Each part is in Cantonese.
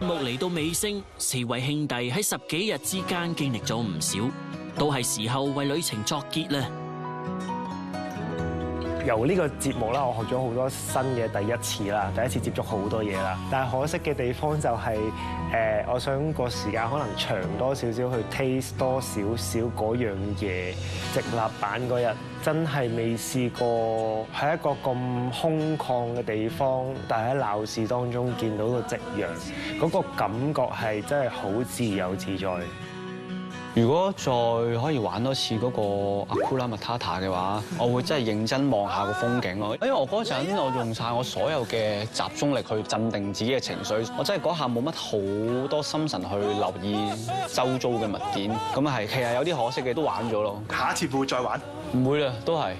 節目嚟到尾聲，4位兄弟喺10幾日之間經歷咗唔少，都係時候為旅程作結啦。由呢個節目啦，我學咗好多新嘅第一次啦，第一次接觸好多嘢啦。但係可惜嘅地方就係，我想個時間可能長多少少去 taste 多少少嗰樣嘢。直立板嗰日真係未試過喺一個咁空曠嘅地方，但係喺鬧市當中見到個夕陽，嗰個感覺係真係好自由自在。如果再可以玩多次嗰個 Hakuna Matata 嘅話，我會真係認真望下個風景咯。因為我嗰陣我用晒我所有嘅集中力去鎮定自己嘅情緒，我真係嗰下冇乜好多心神去留意周遭嘅物件，咁係其實有啲可惜嘅，都玩咗咯。下一次會唔會再玩？唔會啦，都係。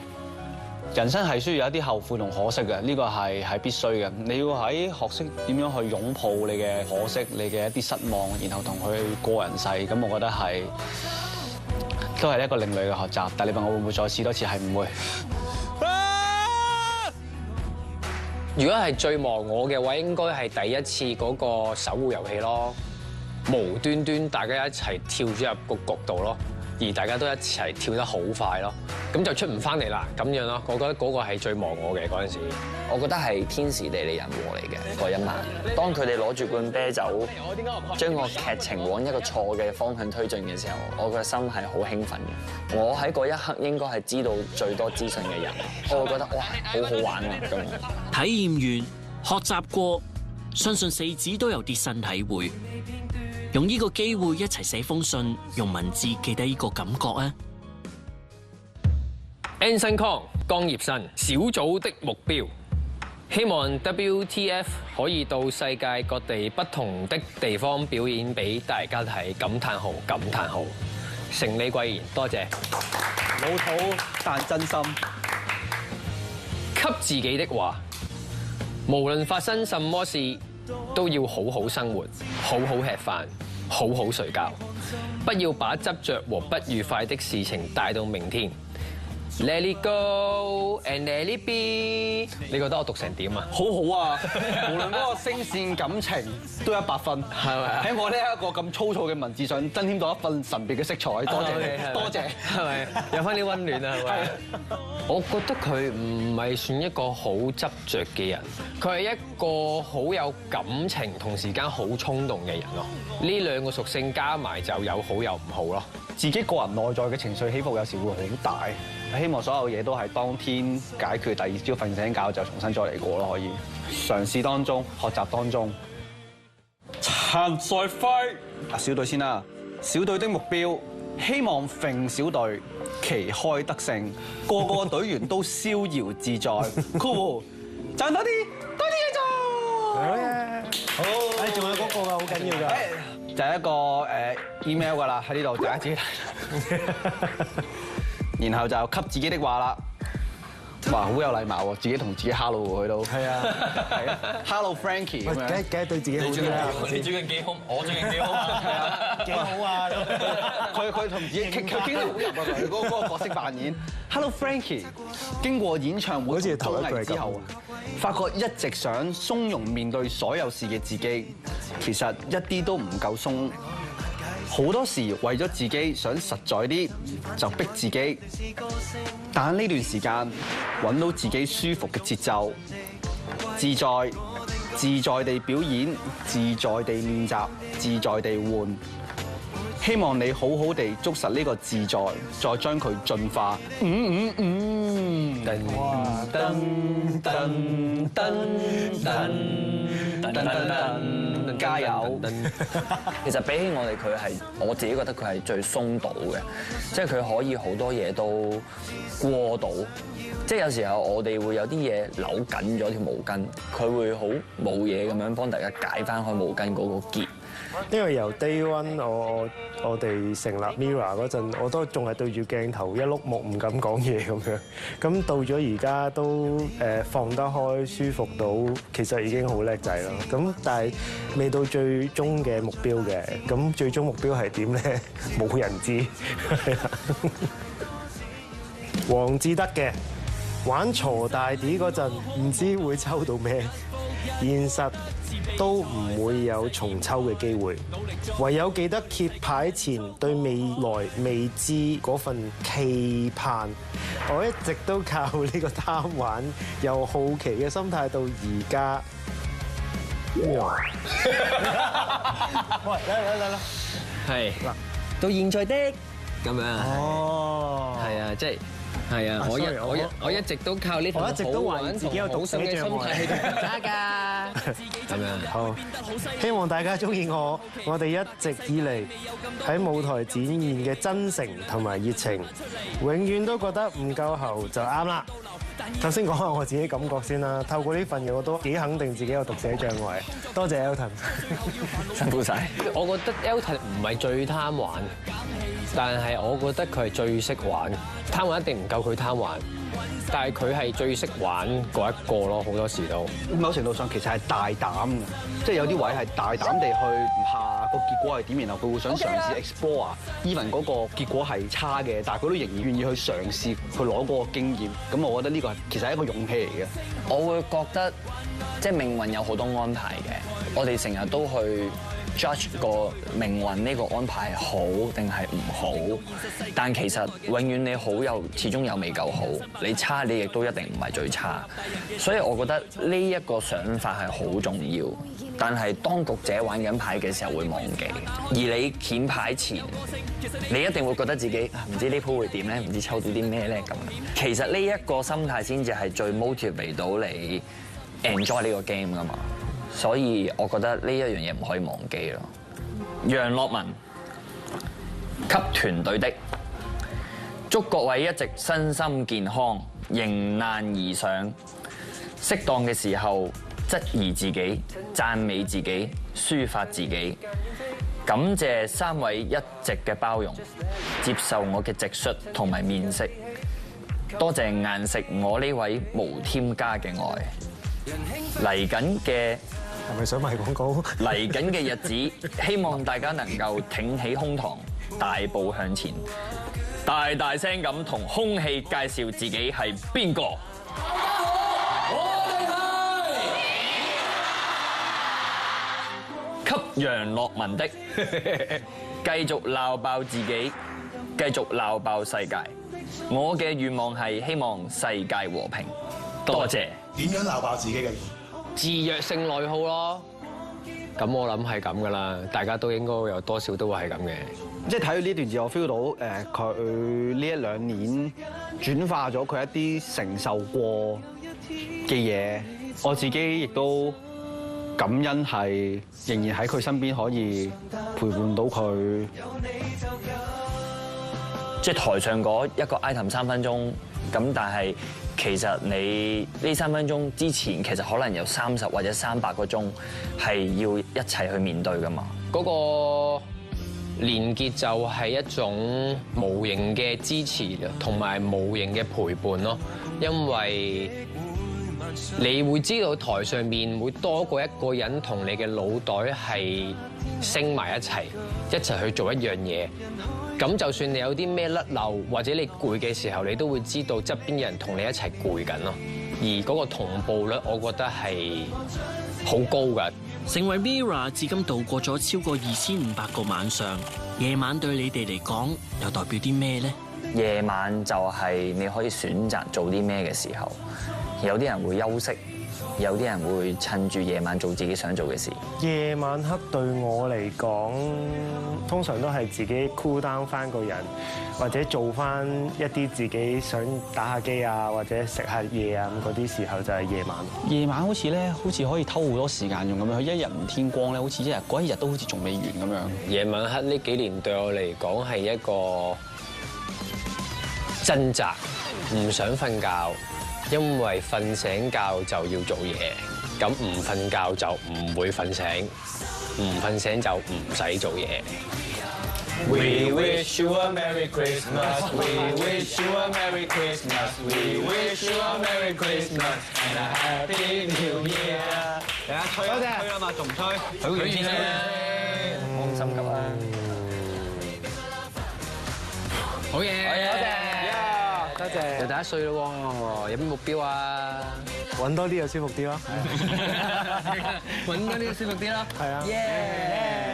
人生係需要有一啲後悔同可惜嘅，呢個係必須嘅。你要喺學識點樣去擁抱你嘅可惜，你嘅一啲失望，然後同佢過人世。咁我覺得係都係一個另類嘅學習。但係你問我會唔會再試多次？係唔會。如果係最忘我嘅話，應該係第一次嗰個守護遊戲咯。無端端大家一齊跳咗入個局度咯。而大家都一齊跳得好快咯，咁就出唔翻嚟啦，咁樣咯。我覺得嗰個係最忘我嘅嗰陣時。我覺得係天時地利人和嚟嘅嗰一晚。當佢哋攞住罐啤酒，將個劇情往一個錯嘅方向推進嘅時候，我個心係好興奮嘅。我喺嗰一刻應該係知道最多資訊嘅人，我會覺得哇，好好玩啊咁樣。體驗完，學習過，相信4子都有啲新體會。用呢個機會一齊寫封信，用文字記低呢個感覺啊 Anson Kong 江業新小組的目標，希望 WTF 可以到世界各地不同的地方表演俾大家睇。感嘆號感嘆號，承你貴言，多謝。老土但真心，給自己的話，無論發生什麼事，都要好好生活，好好吃飯，好好睡覺，不要把執着和不愉快的事情帶到明天。Let it go and let it be。你覺得我讀成點啊？好好啊！無論嗰個聲線感情都100分，係咪？喺我呢一個咁粗糙嘅文字上，增添到一份神秘嘅色彩。多謝你，多謝，係咪有翻啲溫暖啊？係咪？我覺得佢唔係算一個好執着嘅人，佢係一個好有感情同時間好衝動嘅人咯。呢2個屬性加埋就有好有唔好咯。自己個人內在嘅情緒起伏有時會好大，希望所有嘢都係當天解決，第二朝瞓醒覺就重新再嚟過咯。可以嘗試當中，學習當中。陳在輝，小隊先啦。小隊的目標，希望揈小隊旗開得勝，個個隊員都逍遙自在。Cool， 賺多啲，多啲嘢做。好嘅，好。仲有嗰個㗎，好緊要㗎。就係一個email 㗎啦，喺呢度大家自己睇。然後就給自己的話啦，哇，好有禮貌喎，自己同自己 hello 佢都。係啊，係啊 ，hello Frankie 咁樣。梗係對自己好啲啦。你最近幾好？我最近幾好啊？係啊，幾好啊！佢同自己傾得好入啊！佢嗰個角色扮演。Hello Frankie， 經過演唱會同綜藝之後，發覺一直想鬆容面對所有事嘅自己，其實一啲都唔夠鬆。好多時為咗自己想實在啲，就逼自己。但係呢段時間揾到自己舒服嘅節奏，自在地表演，自在地練習，自在地換。希望你好好地捉實呢個自在，再將佢進化。噔噔噔噔噔，加油！其實比起我哋，佢係我自己覺得佢係最鬆到嘅，即係佢可以好多嘢都過到。即係有時候我哋會有啲嘢扭緊咗條毛巾，佢會好冇嘢咁樣幫大家解翻開毛巾嗰個結。因為由 Day One 我哋成立 Mirror 嗰陣，我都仲係對住鏡頭一碌木唔敢講嘢咁樣。咁到咗而家都放得開，舒服到，其實已經好叻仔啦。咁但係未到最終嘅目標嘅。咁最終目標係點咧？冇人知。黃志德嘅玩鋤大啲嗰陣唔知會抽到咩，現實都唔會有重抽嘅機會，唯有記得揭牌前對未來未知嗰份期盼。我一直都靠呢個貪玩又好奇嘅心態到而家。咩啊？喂，嚟！係到現在的咁樣。哦，係啊，即係。係啊，我一直都靠呢份好玩同好勝嘅心態去同人揸㗎，咁樣。好，希望大家中意我哋一直以嚟喺舞台展現嘅真誠同埋熱情，永遠都覺得唔夠喉就啱啦。首先講下我自己感覺先啦，透過呢份嘢我都幾肯定自己有讀寫障礙。多謝 Elton， 辛苦晒。我覺得 Elton 唔係最貪玩，但係我覺得佢係最識玩。貪玩一定唔夠佢貪玩，但係佢係最識玩嗰一個咯。好多時都某程度上其實係大膽嘅，即係有啲位係大膽地去唔怕個結果係點，然後佢會想嘗試 explore。even 嗰個結果係差嘅，但係佢都仍然願意去嘗試去攞嗰個經驗。咁我覺得呢個其實係一個勇氣嚟嘅。我會覺得即係命運有好多安排嘅，我哋成日都去 judge 個命運呢個安排好定係唔好，但其實永遠你好始終有未夠好，你差你亦都一定唔係最差，所以我覺得呢一個想法係好重要。但係當局者玩緊牌嘅時候會忘記，而你掀牌前，你一定會覺得自己唔知呢鋪會點咧，唔知抽到啲咩咧咁。其實呢一個心態先至係最 motivate 到你 enjoy 呢個 game 噶嘛。所以我覺得呢一樣嘢唔可以忘記咯。楊樂文，給團隊的，祝各位一直身心健康，迎難而上。適當嘅時候質疑自己，讚美自己，抒發自己。感謝3位一直嘅包容，接受我嘅直率同埋面色。多謝顏食我呢位無添加嘅愛。嚟緊嘅係咪想賣廣告？嚟緊嘅日子，希望大家能夠挺起胸膛，大步向前，大大聲咁同空氣介紹自己係邊個。給楊樂文的，繼續鬧爆自己，繼續鬧爆世界。我嘅願望係希望世界和平。多謝。點樣鬧爆自己嘅？自虐性內耗咯，咁我諗係咁噶啦，大家都應該有多少都會係咁嘅。即係睇到呢段字，我 feel 到佢呢1-2年轉化咗佢一啲承受過嘅嘢，我自己亦都感恩係仍然喺佢身邊可以陪伴到佢。即係台上嗰一個 item 3分鐘，咁但係其實你呢3分鐘之前，其實可能有30或者300個鐘係要一齊去面對噶嘛。嗰個連結就係一種無形嘅支持同埋無形嘅陪伴咯，因為你會知道台上面會多過一個人同你嘅腦袋係升埋一齊去做一樣嘢。咁就算你有啲咩甩漏，或者你攰嘅時候，你都會知道側邊有人同你一齊攰緊咯。而嗰個同步率，我覺得係好高㗎。成為 Mirror 至今度過咗超過2500個晚上，夜晚對你哋嚟講又代表啲咩呢？夜晚就係你可以選擇做啲咩嘅時候，有啲人會休息，有啲人會趁住夜晚做自己想做嘅事。夜晚黑對我嚟講，通常都係自己 cool down 翻個人，或者做翻一啲自己想打下機啊，或者食下嘢啊咁嗰啲時候就係夜晚。夜晚好似可以偷好多時間用咁樣，佢一日唔天光咧，好似嗰一日都好似仲未完咁樣。夜晚黑呢幾年對我嚟講係一個掙扎，唔想瞓覺。因為瞓醒覺就要做嘢，咁唔瞓覺就唔會瞓醒，唔瞓醒就唔使做嘢。We wish you a Merry Christmas. We wish you a Merry Christmas. We wish you a Merry Christmas and a Happy New Year。嚟啊，吹啦嘛，仲唔吹？許完先啦，安心咁啊！好嘢，多謝。多謝。又第一歲咯喎，有咩目標啊？揾多啲就舒服啲咯。揾多啲舒服啲咯。係啊。耶！